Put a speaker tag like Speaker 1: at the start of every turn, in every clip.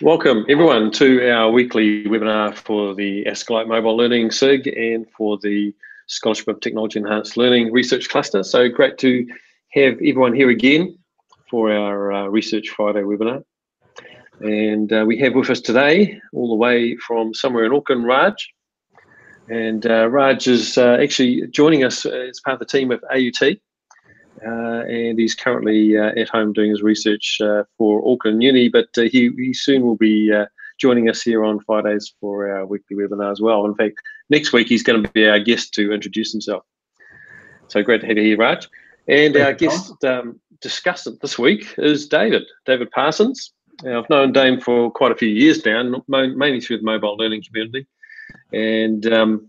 Speaker 1: Welcome everyone to our weekly webinar for the ASCILITE Mobile Learning SIG and for the Scholarship of Technology Enhanced Learning Research Cluster. So great to have everyone here again for our Research Friday webinar. And we have with us today, all the way from somewhere in Auckland, Raj. And Raj is actually joining us as part of the team of AUT. And he's currently at home doing his research for Auckland Uni, but he soon will be joining us here on Fridays for our weekly webinar as well. In fact, next week he's going to be our guest to introduce himself. So great to have you here, Raj. And our guest discussant this week is David Parsons. I've known Dave for quite a few years now, mainly through the mobile learning community. And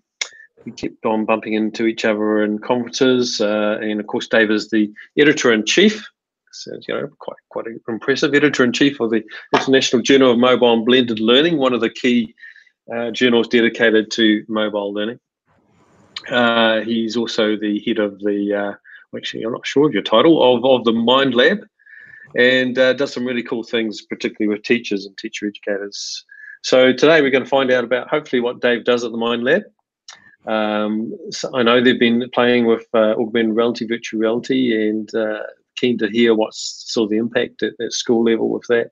Speaker 1: we kept on bumping into each other in conferences, and of course, Dave is the editor-in-chief. So, you know, quite impressive editor-in-chief of the International Journal of Mobile and Blended Learning, one of the key journals dedicated to mobile learning. He's also the head of the, actually, I'm not sure of your title, of the MindLab, and does some really cool things, particularly with teachers and teacher educators. So today we're going to find out about hopefully what Dave does at the MindLab. So I know they've been playing with augmented reality, virtual reality, and keen to hear what's sort of the impact at school level with that.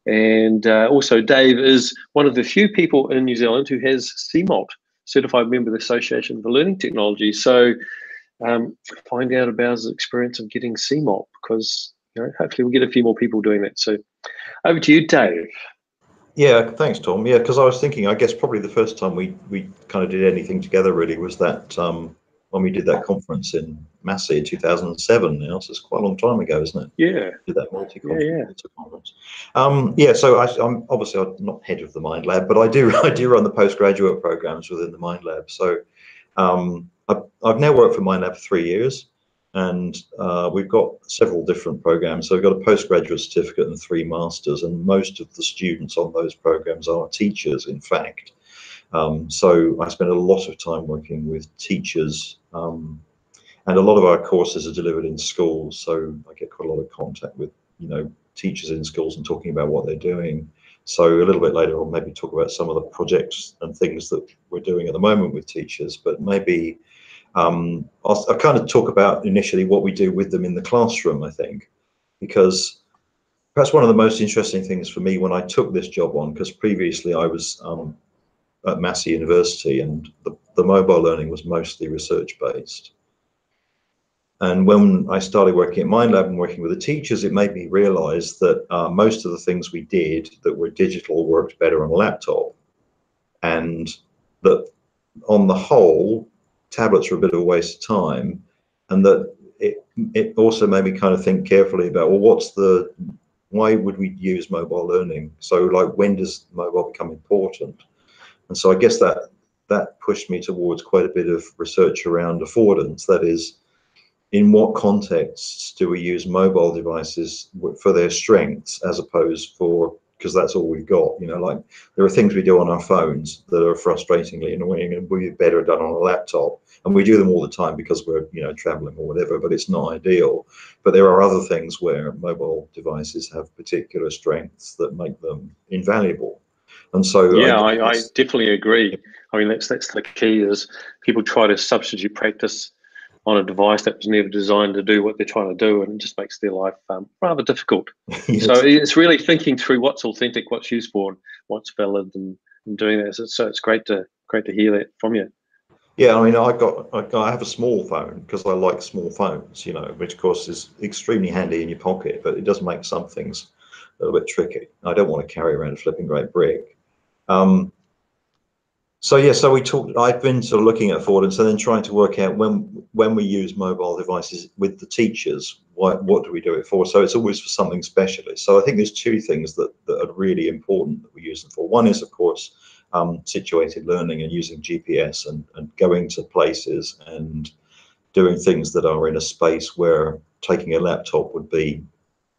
Speaker 1: And also Dave is one of the few people in New Zealand who has CMALT, Certified Member of the Association for Learning Technology. So find out about his experience of getting CMALT, because hopefully we'll get a few more people doing that. So over to you, Dave.
Speaker 2: Yeah, thanks, Tom. Yeah, because I was thinking, I guess probably the first time we kind of did anything together really was that when we did that conference in Massey in 2007 now, so it's quite a long time ago, isn't it?
Speaker 1: Yeah.
Speaker 2: Did that multi-conference. Yeah, so I'm obviously not head of the MindLab, but I do run the postgraduate programs within the MindLab. So I've now worked for MindLab for 3 years. And we've got several different programs. So we've got a postgraduate certificate and 3 masters, and most of the students on those programs are teachers, in fact. So I spend a lot of time working with teachers, and a lot of our courses are delivered in schools. So I get quite a lot of contact with, teachers in schools and talking about what they're doing. So a little bit later on, maybe talk about some of the projects and things that we're doing at the moment with teachers, but maybe I'll kind of talk about initially what we do with them in the classroom, I think, because perhaps one of the most interesting things for me when I took this job on, because previously I was at Massey University and the mobile learning was mostly research-based. And when I started working at MindLab and working with the teachers, it made me realize that most of the things we did that were digital worked better on a laptop, and that on the whole, tablets are a bit of a waste of time, and that it also made me kind of think carefully about, well, why would we use mobile learning? So like, when does mobile become important? And so I guess that pushed me towards quite a bit of research around affordance. That is, in what contexts do we use mobile devices for their strengths as opposed for, because that's all we've got, like there are things we do on our phones that are frustratingly annoying and would be better done on a laptop. And we do them all the time because we're, traveling or whatever, but it's not ideal. But there are other things where mobile devices have particular strengths that make them invaluable. And so
Speaker 1: yeah, I definitely agree. I mean, that's the key, is people try to substitute practice on a device that was never designed to do what they're trying to do, and it just makes their life rather difficult. Yes. So it's really thinking through what's authentic, what's useful, and what's valid, and doing that. So it's great to hear that from you.
Speaker 2: Yeah, I mean, I have a small phone because I like small phones, which of course is extremely handy in your pocket, but it does make some things a little bit tricky. I don't want to carry around a flipping great brick. So yeah, so I've been sort of looking at affordance and then trying to work out when we use mobile devices with the teachers, what do we do it for? So it's always for something specialist. So I think there's 2 things that are really important that we use them for. One is, of course, situated learning and using GPS and going to places and doing things that are in a space where taking a laptop would be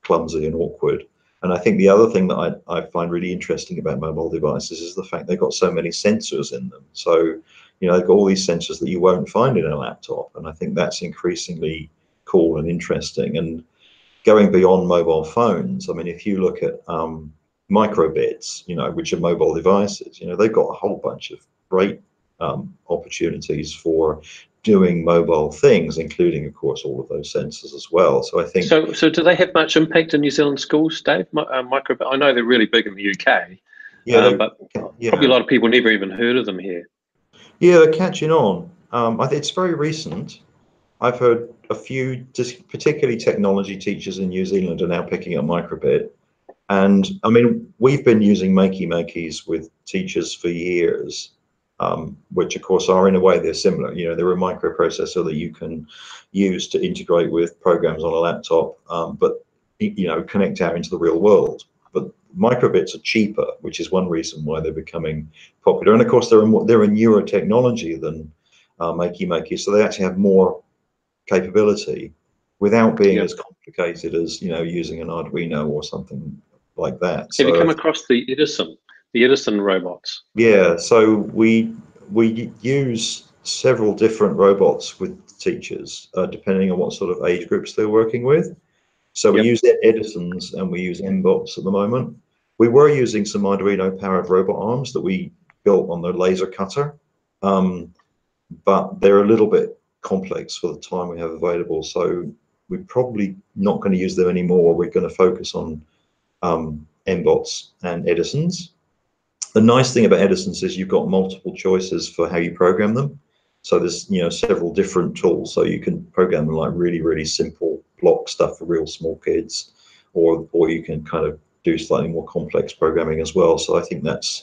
Speaker 2: clumsy and awkward. And I think the other thing that I find really interesting about mobile devices is the fact they've got so many sensors in them. So, they've got all these sensors that you won't find in a laptop. And I think that's increasingly cool and interesting. And going beyond mobile phones, I mean, if you look at, Microbits, which are mobile devices. They've got a whole bunch of great opportunities for doing mobile things, including, of course, all of those sensors as well. So I think.
Speaker 1: So do they have much impact in New Zealand schools, Dave? Microbit. I know they're really big in the UK.
Speaker 2: Yeah,
Speaker 1: but probably a lot of people never even heard of them here.
Speaker 2: Yeah, they're catching on. I think it's very recent. I've heard a few, particularly technology teachers in New Zealand, are now picking up Microbit. And I mean, we've been using Makeys with teachers for years, which of course are in a way they're similar. They're a microprocessor that you can use to integrate with programs on a laptop, but connect out into the real world. But Microbits are cheaper, which is one reason why they're becoming popular. And of course, they're a newer technology than Makey, so they actually have more capability without being as complicated as using an Arduino or something like that.
Speaker 1: Have you come across the Edison robots?
Speaker 2: Yeah, so we use several different robots with teachers, depending on what sort of age groups they're working with. So we use Edisons and we use MBots at the moment. We were using some Arduino powered robot arms that we built on the laser cutter, but they're a little bit complex for the time we have available. So we're probably not going to use them anymore. We're going to focus on MBots and Edisons. The nice thing about Edisons is you've got multiple choices for how you program them. So there's several different tools, so you can program them like really, really simple block stuff for real small kids, or you can kind of do slightly more complex programming as well. So I think that's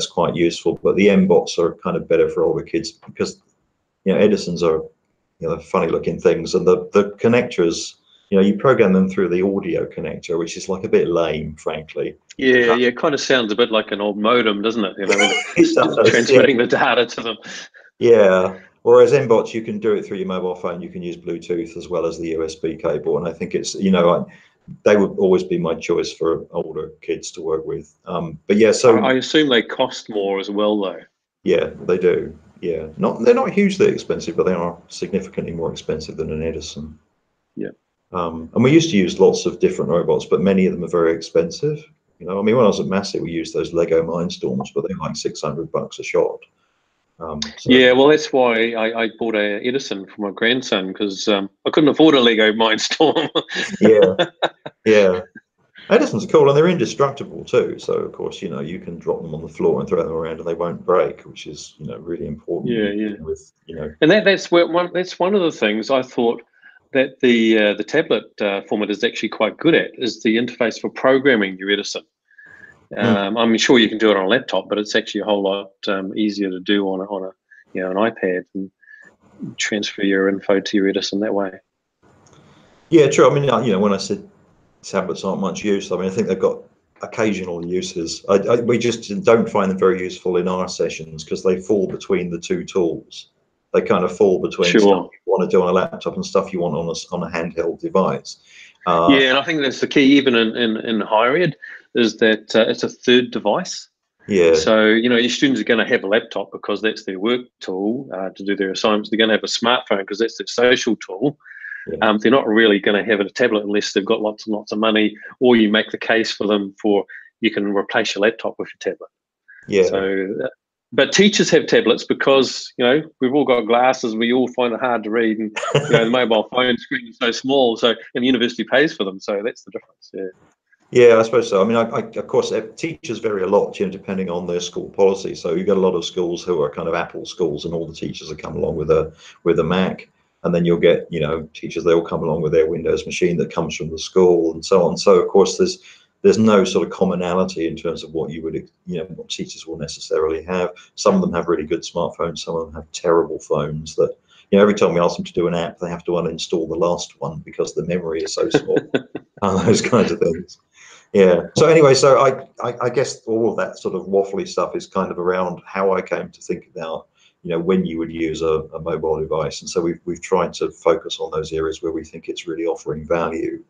Speaker 2: quite useful. But the MBots are kind of better for older kids because Edisons are funny looking things, and the connectors, you program them through the audio connector, which is like a bit lame, frankly.
Speaker 1: Yeah, it kind of sounds a bit like an old modem, doesn't it?
Speaker 2: It does,
Speaker 1: transmitting the data to them.
Speaker 2: Yeah, whereas MBots, you can do it through your mobile phone. You can use Bluetooth as well as the USB cable, and I think it's they would always be my choice for older kids to work with. But yeah, so
Speaker 1: I assume they cost more as well, though.
Speaker 2: Yeah, they do. Yeah, they're not hugely expensive, but they are significantly more expensive than an Edison.
Speaker 1: Yeah.
Speaker 2: And we used to use lots of different robots, but many of them are very expensive. I mean, when I was at Massey, we used those Lego Mindstorms, but they're like $600 a shot.
Speaker 1: Yeah, well, that's why I bought a Edison for my grandson, because I couldn't afford a Lego Mindstorm.
Speaker 2: yeah. Edisons are cool, and they're indestructible too. So of course, you can drop them on the floor and throw them around, and they won't break, which is really important.
Speaker 1: And that's one of the things I thought that the tablet format is actually quite good at, is the interface for programming your Edison. I'm sure you can do it on a laptop, but it's actually a whole lot easier to do on an iPad and transfer your info to your Edison that way.
Speaker 2: Yeah, true. I mean, when I said tablets aren't much use, I mean, I think they've got occasional uses. We just don't find them very useful in our sessions because they fall between the two tools. They kind of fall between stuff you want to do on a laptop and stuff you want on a handheld device.
Speaker 1: Yeah, and I think that's the key, even in higher ed, is that it's a third device.
Speaker 2: Yeah.
Speaker 1: So, your students are going to have a laptop because that's their work tool to do their assignments. They're going to have a smartphone because that's their social tool.
Speaker 2: Yeah.
Speaker 1: They're not really going to have a tablet unless they've got lots and lots of money, or you make the case for them you can replace your laptop with your tablet.
Speaker 2: Yeah.
Speaker 1: So, but teachers have tablets because we've all got glasses. We all find it hard to read, and the mobile phone screen is so small. So, and the university pays for them. So that's the difference. Yeah.
Speaker 2: Yeah, I suppose so. I mean, of course, teachers vary a lot, depending on their school policy. So you get a lot of schools who are kind of Apple schools, and all the teachers that come along with a Mac, and then you'll get teachers, they all come along with their Windows machine that comes from the school, and so on. So of course, there's no sort of commonality in terms of what you would what teachers will necessarily have. Some of them have really good smartphones. Some of them have terrible phones that every time we ask them to do an app, they have to uninstall the last one because the memory is so small. Those kinds of things. Yeah. So anyway, so I guess all of that sort of waffly stuff is kind of around how I came to think about when you would use a mobile device, and so we've tried to focus on those areas where we think it's really offering value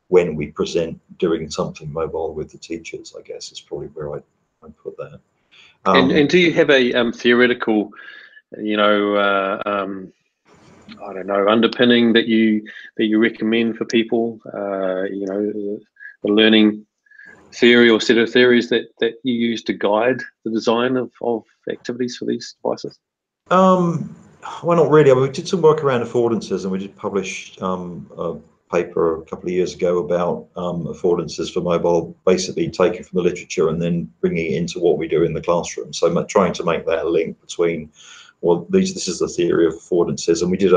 Speaker 2: when we present doing something mobile with the teachers. I guess is probably where I put that.
Speaker 1: And do you have a theoretical, I don't know, underpinning that you recommend for people? The learning theory or set of theories that you use to guide the design of activities for these devices?
Speaker 2: Well, not really. I mean, we did some work around affordances, and we did publish a paper a couple of years ago about affordances for mobile, basically taken from the literature and then bringing it into what we do in the classroom. So trying to make that link between, well, this is the theory of affordances, and we did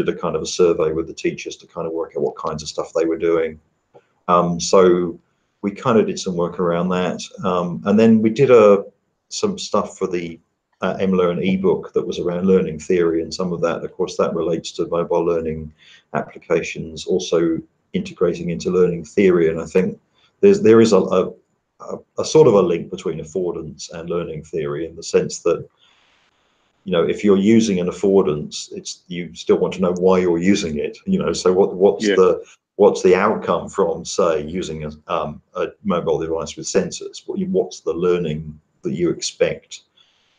Speaker 2: a kind of a survey with the teachers to kind of work out what kinds of stuff they were doing. So we kind of did some work around that, and then we did some stuff for the MLearn ebook that was around learning theory, and some of that, of course, that relates to mobile learning applications, also integrating into learning theory. And I think there is a sort of a link between affordance and learning theory, in the sense that, you know, if you're using an affordance, you still want to know why you're using it. You know, so what's the outcome from, say, using a mobile device with sensors? What's the learning that you expect?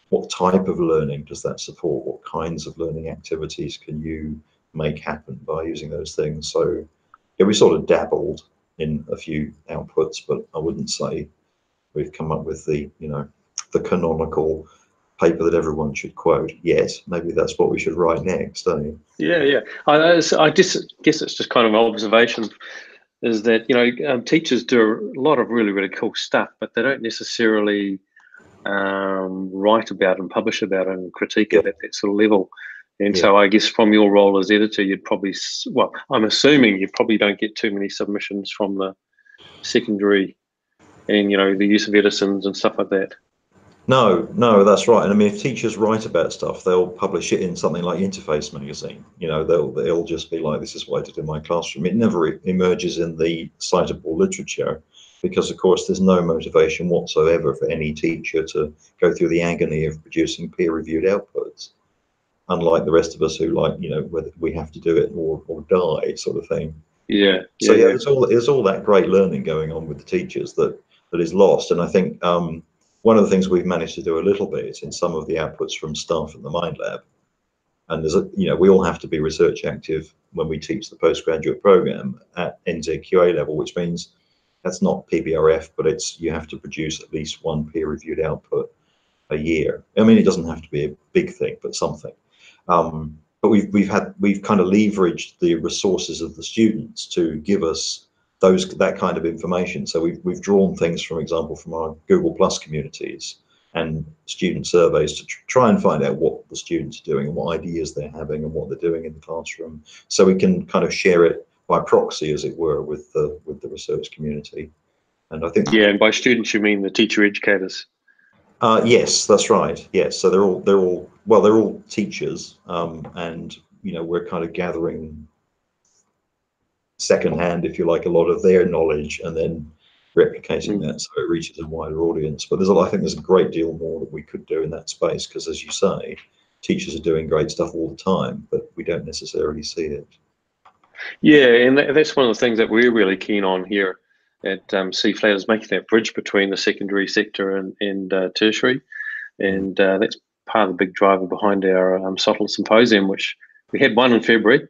Speaker 2: What type of learning does that support? What kinds of learning activities can you make happen by using those things? So yeah, we sort of dabbled in a few outputs, but I wouldn't say we've come up with the canonical paper that everyone should quote yet. Maybe that's what we should write next, don't you?
Speaker 1: Yeah. I just guess it's just kind of an observation, is that, you know, teachers do a lot of really, really cool stuff, but they don't necessarily write about and publish about and critique it at that sort of level. And so I guess from your role as editor, you'd probably, well, I'm assuming you probably don't get too many submissions from the secondary and, you know, the use of Edisons and stuff like that.
Speaker 2: No, that's right. And I mean, if teachers write about stuff, they'll publish it in something like Interface magazine. You know, they'll just be like, this is what I did in my classroom. It never emerges in the citable literature, because of course there's no motivation whatsoever for any teacher to go through the agony of producing peer-reviewed outputs, unlike the rest of us who, like, you know, whether we have to do it or die sort of thing. So there's all that great learning going on with the teachers that is lost. And I think one of the things we've managed to do a little bit in some of the outputs from staff at the MindLab, and there's we all have to be research active when we teach the postgraduate program at NZQA level, which means that's not PBRF, but you have to produce at least one peer-reviewed output a year. I mean, it doesn't have to be a big thing, but something. But we've kind of leveraged the resources of the students to give us that kind of information. So we've drawn things, for example, from our Google Plus communities and student surveys to try and find out what the students are doing and what ideas they're having and what they're doing in the classroom, so we can kind of share it by proxy, as it were, with the research community. And I think,
Speaker 1: yeah, and by students you mean the teacher educators.
Speaker 2: Yes, that's right. Yes, so they're all teachers, and you know, we're kind of gathering secondhand, if you like, a lot of their knowledge and then replicating that so it reaches a wider audience. But I think there's a great deal more that we could do in that space, because, as you say, teachers are doing great stuff all the time, but we don't necessarily see it.
Speaker 1: Yeah, and that's one of the things that we're really keen on here at CFLAT, is making that bridge between the secondary sector and tertiary. And that's part of the big driver behind our SOTELNZ symposium, which we had one in February,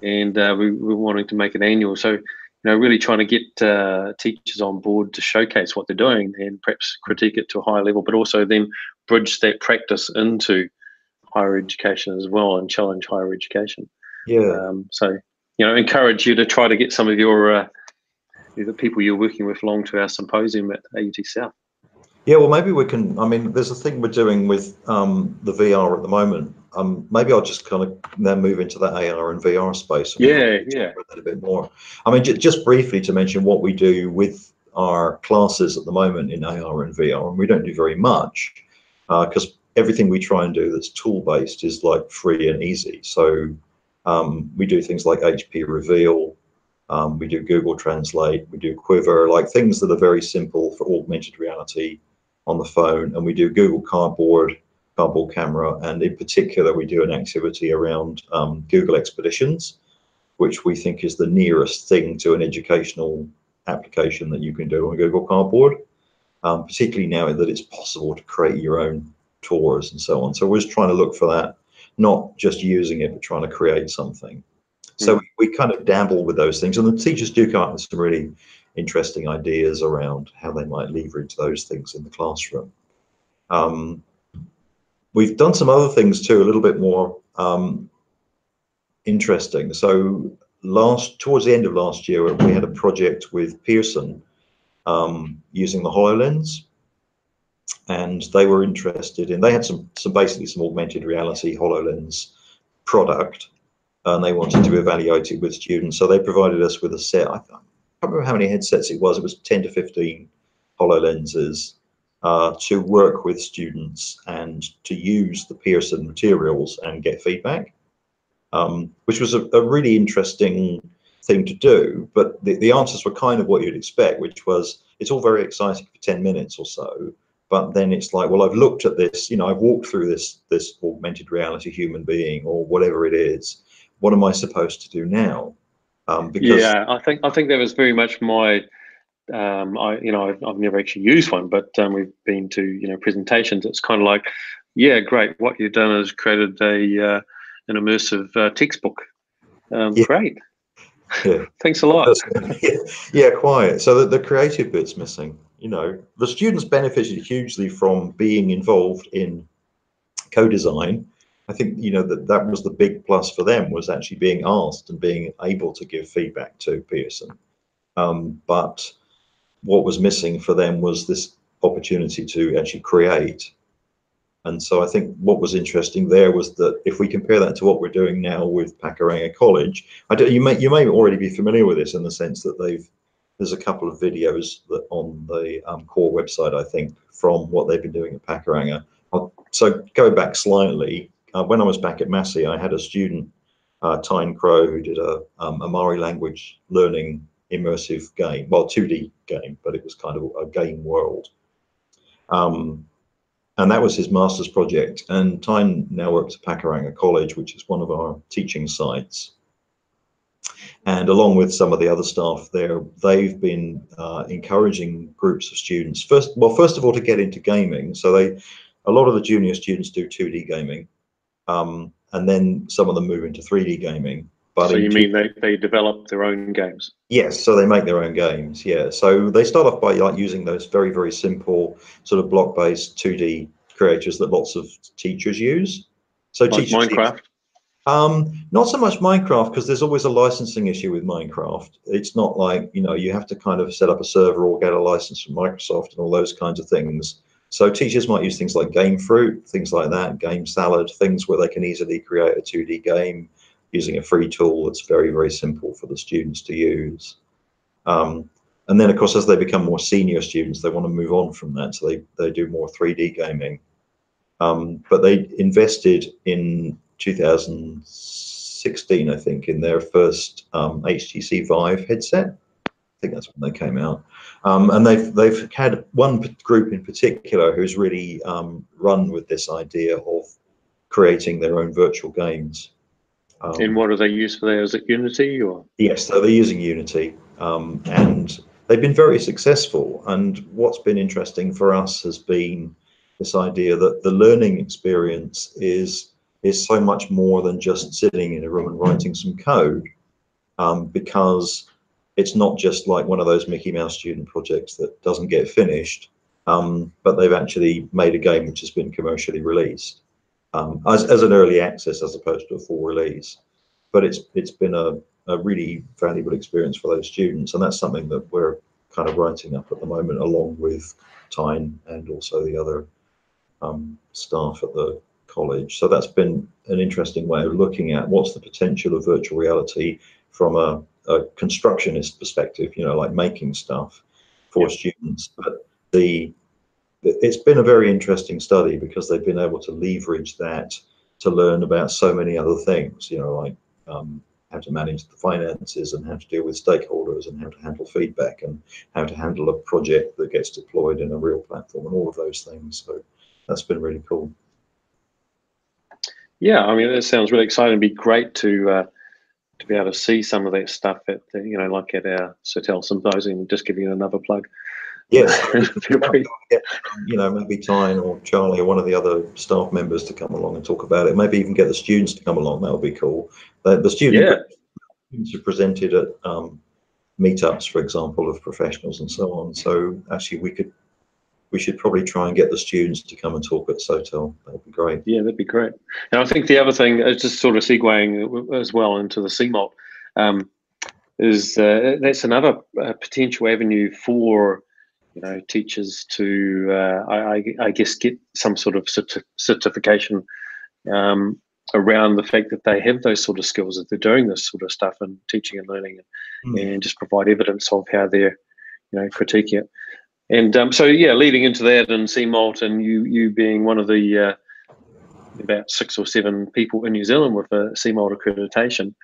Speaker 1: and we were wanting to make it annual. So, you know, really trying to get teachers on board to showcase what they're doing and perhaps critique it to a higher level, but also then bridge that practice into higher education as well and challenge higher education.
Speaker 2: Yeah.
Speaker 1: So, you know, encourage you to try to get some of your the people you're working with along to our symposium at AUT South.
Speaker 2: Yeah, well, maybe we can. I mean, there's a thing we're doing with the VR at the moment. Maybe I'll just kind of now move into that AR and VR space. And
Speaker 1: Yeah.
Speaker 2: talk about that a bit more. I mean, just briefly to mention what we do with our classes at the moment in AR and VR, and we don't do very much, because everything we try and do that's tool-based is like free and easy. So we do things like HP Reveal. We do Google Translate, we do Quiver, like things that are very simple for augmented reality on the phone. And we do Google Cardboard camera, and in particular we do an activity around Google Expeditions, which we think is the nearest thing to an educational application that you can do on Google Cardboard, particularly now that it's possible to create your own tours and so on. So we're just trying to look for that, not just using it, but trying to create something. So we kind of dabble with those things, and the teachers do come up with some really interesting ideas around how they might leverage those things in the classroom. We've done some other things too, a little bit more interesting. So towards the end of last year, we had a project with Pearson using the HoloLens, and they were interested in, they had basically some augmented reality HoloLens product, and they wanted to evaluate it with students. So they provided us with a set, I can't remember how many headsets it was 10 to 15 HoloLenses to work with students and to use the Pearson materials and get feedback, which was a really interesting thing to do. But the answers were kind of what you'd expect, which was, it's all very exciting for 10 minutes or so, but then it's like, well, I've looked at this, you know, I've walked through this augmented reality human being or whatever it is. What am I supposed to do now? Because
Speaker 1: yeah, I think that was very much my. I've never actually used one, but we've been to presentations. It's kind of like, yeah, great. What you've done is created an immersive textbook.
Speaker 2: yeah.
Speaker 1: Great.
Speaker 2: Yeah.
Speaker 1: Thanks a lot.
Speaker 2: Yeah, quite. So the creative bit's missing. You know, the students benefited hugely from being involved in co-design. I think, you know, that was the big plus for them, was actually being asked and being able to give feedback to Pearson. But what was missing for them was this opportunity to actually create. And so I think what was interesting there was that if we compare that to what we're doing now with Pakuranga College, you may already be familiar with this in the sense that there's a couple of videos that on the core website, I think, from what they've been doing at Pakuranga. So go back slightly. When I was back at Massey, I had a student, Tyne Crow, who did a Māori language learning immersive game, well, 2D game, but it was kind of a game world. And that was his master's project. And Tyne now works at Pakuranga College, which is one of our teaching sites. And along with some of the other staff there, they've been encouraging groups of students, first of all, to get into gaming. So a lot of the junior students do 2D gaming, and then some of them move into 3D gaming. But
Speaker 1: so you mean they develop their own games?
Speaker 2: Yes, so they make their own games. Yeah, so they start off by using those very, very simple sort of block-based 2D creators that lots of teachers use. So
Speaker 1: like
Speaker 2: teachers
Speaker 1: Minecraft.
Speaker 2: Not so much Minecraft, because there's always a licensing issue with Minecraft. It's not like, you know, you have to kind of set up a server or get a license from Microsoft and all those kinds of things. So teachers might use things like Game Fruit, things like that, Game Salad, things where they can easily create a 2D game using a free tool that's very, very simple for the students to use. And then, of course, as they become more senior students, they want to move on from that. So they do more 3D gaming. But they invested in 2016, I think, in their first HTC Vive headset. I think that's when they came out. And they've had one group in particular who's really run with this idea of creating their own virtual games.
Speaker 1: And what do they use for that? Is it Unity or?
Speaker 2: Yes, so they're using Unity, and they've been very successful. And what's been interesting for us has been this idea that the learning experience is so much more than just sitting in a room and writing some code, because it's not just like one of those Mickey Mouse student projects that doesn't get finished, but they've actually made a game which has been commercially released as an early access as opposed to a full release. But it's been a really valuable experience for those students, and that's something that we're kind of writing up at the moment, along with Tyne and also the other staff at the college. So that's been an interesting way of looking at what's the potential of virtual reality from a constructionist perspective, you know, like making stuff for students. But it's been a very interesting study because they've been able to leverage that to learn about so many other things, you know, like how to manage the finances and how to deal with stakeholders and how to handle feedback and how to handle a project that gets deployed in a real platform and all of those things. So that's been really cool.
Speaker 1: Yeah, I mean, it sounds really exciting. It'd be great to be able to see some of that stuff at like at our SOTEL symposium. Just giving you another plug.
Speaker 2: Yes, you know, maybe Tyne or Charlie or one of the other staff members to come along and talk about it. Maybe even get the students to come along. That would be cool. The students who presented at meetups, for example, of professionals and so on. So actually we should probably try and get the students to come and talk at SOTEL. That would be great.
Speaker 1: Yeah, that'd be great. And I think the other thing is just sort of segueing as well into the CMALT, is that's another potential avenue for teachers to I guess get some sort of certification around the fact that they have those sort of skills, that they're doing this sort of stuff in teaching and learning, and just provide evidence of how they're critiquing it. And so yeah, leading into that and CMALT, and you being one of the about 6 or 7 people in New Zealand with a CMALT accreditation.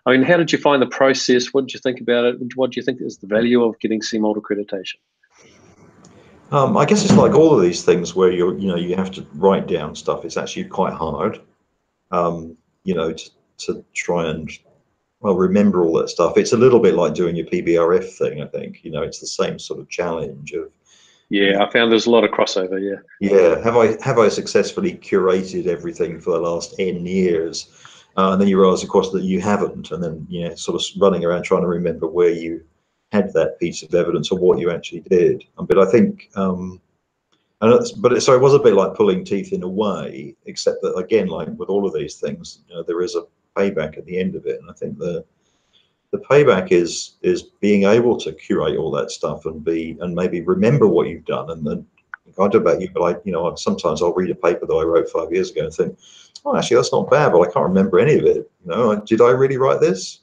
Speaker 1: I mean, how did you find the process? What did you think about it? What do you think is the value of getting CMALT accreditation?
Speaker 2: I guess it's like all of these things where you have to write down stuff. It's actually quite hard, to try and remember all that stuff. It's a little bit like doing your PBRF thing. I think it's the same sort of challenge of.
Speaker 1: Yeah, I found there's a lot of crossover. Yeah.
Speaker 2: Yeah. Have I successfully curated everything for the last N years? And then you realise, of course, that you haven't, and then sort of running around trying to remember where you had that piece of evidence or what you actually did. But I think, so it was a bit like pulling teeth in a way, except that again, like with all of these things, there is a payback at the end of it, and I think the payback is being able to curate all that stuff and maybe remember what you've done. And then I don't know about you, but sometimes I'll read a paper that I wrote 5 years ago and think, oh, actually that's not bad, but I can't remember any of it. Did I really write this?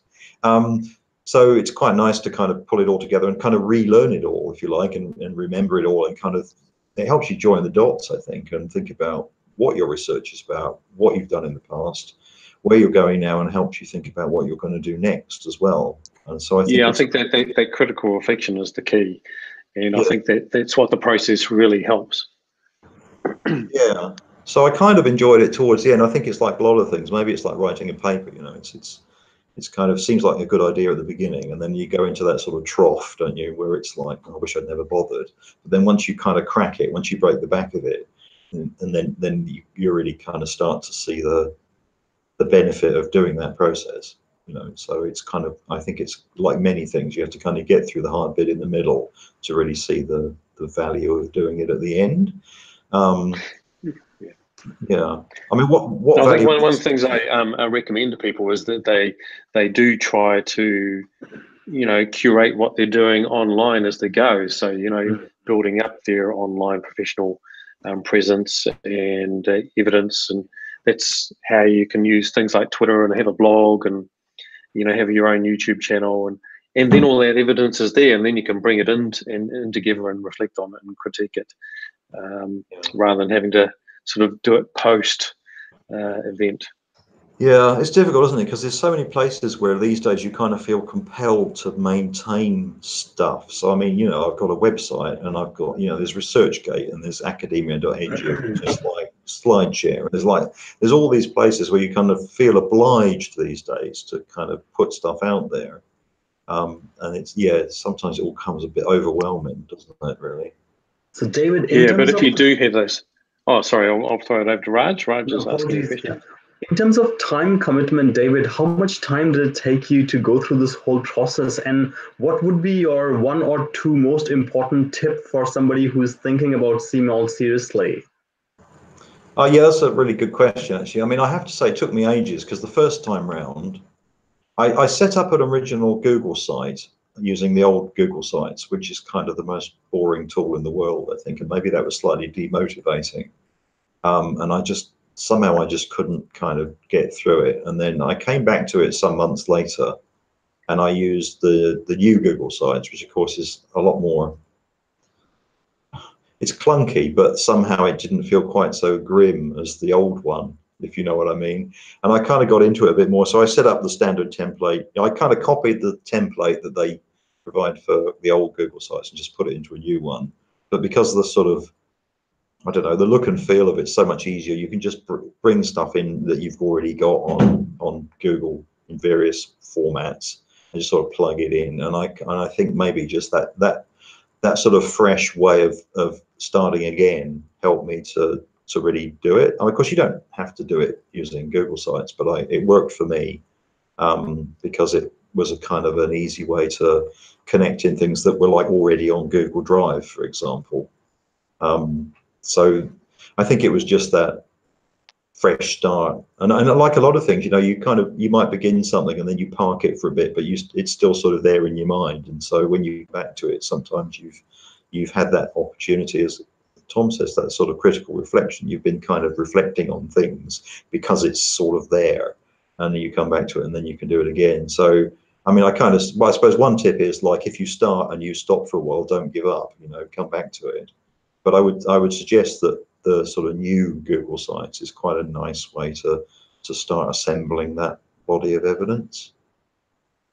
Speaker 2: So it's quite nice to kind of pull it all together and kind of relearn it all, if you like, and remember it all, and kind of it helps you join the dots, I think, and think about what your research is about, what you've done in the past, where you're going now, and helps you think about what you're going to do next as well. And so I think
Speaker 1: that critical reflection is the key, and I think that's what the process really helps.
Speaker 2: Yeah. So I kind of enjoyed it towards the end. I think it's like a lot of things. Maybe it's like writing a paper. It's kind of seems like a good idea at the beginning, and then you go into that sort of trough, don't you, where it's like, oh, I wish I'd never bothered. But then once you kind of crack it, once you break the back of it, and then you really kind of start to see the benefit of doing that process. So it's kind of, I think it's like many things, you have to kind of get through the hard bit in the middle to really see the value of doing it at the end. Yeah, I mean, what
Speaker 1: I think one of the things I recommend to people is that they do try to curate what they're doing online as they go. So building up their online professional presence and evidence, and that's how you can use things like Twitter and have a blog and have your own YouTube channel, and then all that evidence is there, and then you can bring it in together and reflect on it and critique it, rather than having to sort of do it post event.
Speaker 2: Yeah, it's difficult, isn't it? Because there's so many places where these days you kind of feel compelled to maintain stuff. So I mean, I've got a website, and I've got there's ResearchGate, and there's academia.edu, just like SlideShare. There's all these places where you kind of feel obliged these days to kind of put stuff out there, and sometimes it all comes a bit overwhelming, doesn't it? Really.
Speaker 3: So David,
Speaker 1: but if you do have those, oh sorry, I'll throw it over to Raj. Raj is asking a question.
Speaker 3: In terms of time commitment, David, how much time did it take you to go through this whole process, and what would be your 1 or 2 most important tip for somebody who is thinking about CMALT seriously?
Speaker 2: Yeah, that's a really good question, actually. I mean, I have to say it took me ages, because the first time round, I set up an original Google site using the old Google sites, which is kind of the most boring tool in the world, I think, and maybe that was slightly demotivating. And somehow I just couldn't kind of get through it. And then I came back to it some months later, and I used the new Google sites, which of course is a lot more, it's clunky, but somehow it didn't feel quite so grim as the old one, if you know what I mean. And I kind of got into it a bit more. So I set up the standard template. I kind of copied the template that they provide for the old Google sites and just put it into a new one. But because the sort of, I don't know, the look and feel of it's so much easier, you can just bring stuff in that you've already got on Google in various formats and just sort of plug it in. And I think maybe just that sort of fresh way of starting again helped me to really do it. I mean, of course, you don't have to do it using Google sites, but it worked for me, because was a kind of an easy way to connect in things that were like already on Google Drive, for example. So I think it was just that fresh start, and like a lot of things, you know, you might begin something and then you park it for a bit, but it's still sort of there in your mind, and so when you get back to it, sometimes you've had that opportunity, as Tom says, that sort of critical reflection. You've been kind of reflecting on things because it's sort of there, and then you come back to it and then you can do it again. So I mean, I suppose one tip is, like, if you start and you stop for a while, don't give up, you know, come back to it. But I would suggest that the sort of new Google Sites is quite a nice way to start assembling that body of evidence.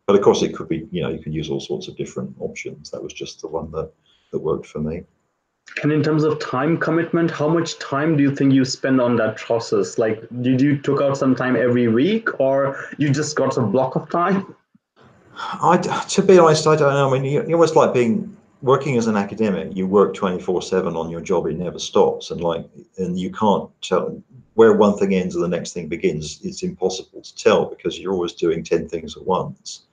Speaker 2: But of course, it could be, you know, you can use all sorts of different options. That was just the one that worked for me.
Speaker 3: And in terms of time commitment, how much time do you think you spend on that process? Like, did you took out some time every week, or you just got a block of time?
Speaker 2: To be honest, I don't know. I mean, you almost like working as an academic. You work 24/7 on your job. It never stops, and you can't tell where one thing ends and the next thing begins. It's impossible to tell because you're always doing 10 things at once.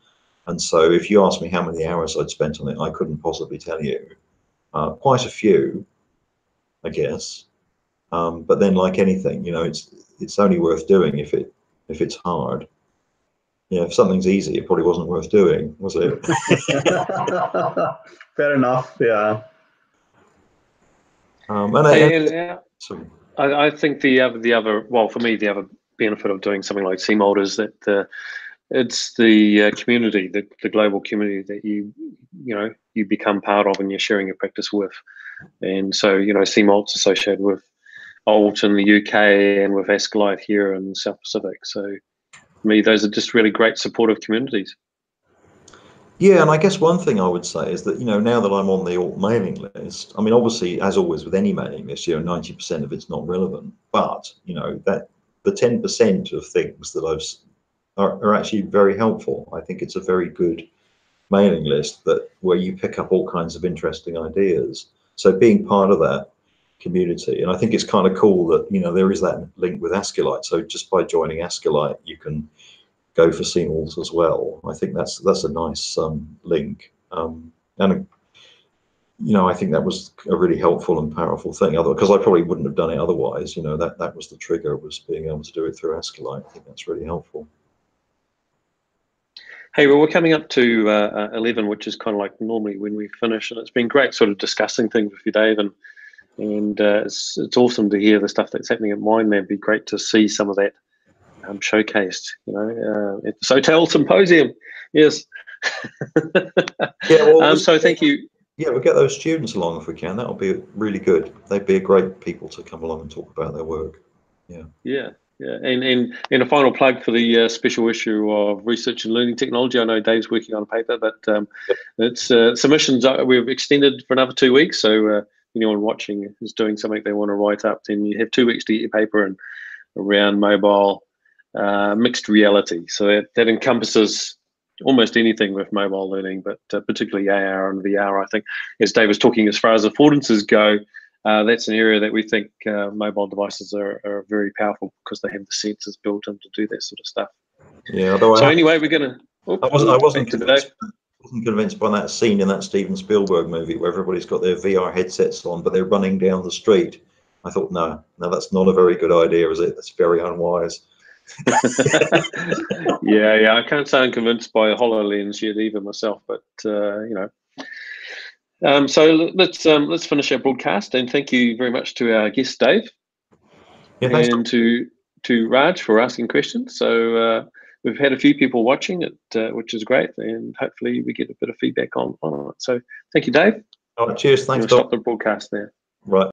Speaker 2: And so, if you ask me how many hours I'd spent on it, I couldn't possibly tell you. Quite a few, I guess. But then, like anything, you know, it's only worth doing if it's hard. Yeah, if something's easy, it probably wasn't worth doing, was it?
Speaker 3: Fair enough. Yeah.
Speaker 1: I think the other, well, for me, the other benefit of doing something like CMALT is that it's the community, the global community that you become part of and you're sharing your practice with. And so, you know, CMALT's associated with ALT in the UK and with ASCILITE here in South Pacific. So, for me, those are just really great supportive communities.
Speaker 2: Yeah, and I guess one thing I would say is that, you know, now that I'm on the ALT mailing list, I mean, obviously, as always with any mailing list, you know, 90% of it's not relevant, but, you know, that the 10% of things that are actually very helpful. I think it's a very good mailing list where you pick up all kinds of interesting ideas. So being part of that community, and I think it's kind of cool that, you know, there is that link with ASCILITE. So just by joining ASCILITE, you can go for CMALT as well. I think that's a nice link, and you know, I think that was a really helpful and powerful thing. Because I probably wouldn't have done it otherwise. You know, that was the trigger, was being able to do it through ASCILITE. I think that's really helpful.
Speaker 1: Hey, well, we're coming up to 11, which is kind of like normally when we finish, and it's been great sort of discussing things with you, Dave, and it's awesome to hear the stuff that's happening at MindLab. It'd be great to see some of that showcased, you know, at the SOTELNZ symposium. Yes.
Speaker 2: Yeah. Well,
Speaker 1: so thank you.
Speaker 2: Yeah, we'll get those students along if we can. That'll be really good. They'd be a great people to come along and talk about their work. Yeah.
Speaker 1: Yeah. Yeah, and a final plug for the special issue of Research and Learning Technology. I know Dave's working on a paper, but it's submissions we've extended for another 2 weeks. So anyone watching is doing something they want to write up, then you have 2 weeks to get your paper in around mobile mixed reality. So that encompasses almost anything with mobile learning, but particularly AR and VR. I think, as Dave was talking, as far as affordances go, that's an area that we think mobile devices are very powerful because they have the sensors built in to do that sort of stuff.
Speaker 2: Yeah. Although
Speaker 1: anyway, we're gonna.
Speaker 2: I wasn't convinced by that scene in that Steven Spielberg movie where everybody's got their VR headsets on, but they're running down the street. I thought, no, that's not a very good idea, is it? That's very unwise.
Speaker 1: yeah, I can't say I'm convinced by HoloLens yet either myself, but you know. So let's finish our broadcast, and thank you very much to our guest Dave, and to Raj for asking questions. So we've had a few people watching it, which is great, and hopefully we get a bit of feedback on it. So thank you, Dave.
Speaker 2: All right, cheers. Thanks.
Speaker 1: Stop the broadcast there.
Speaker 2: Right.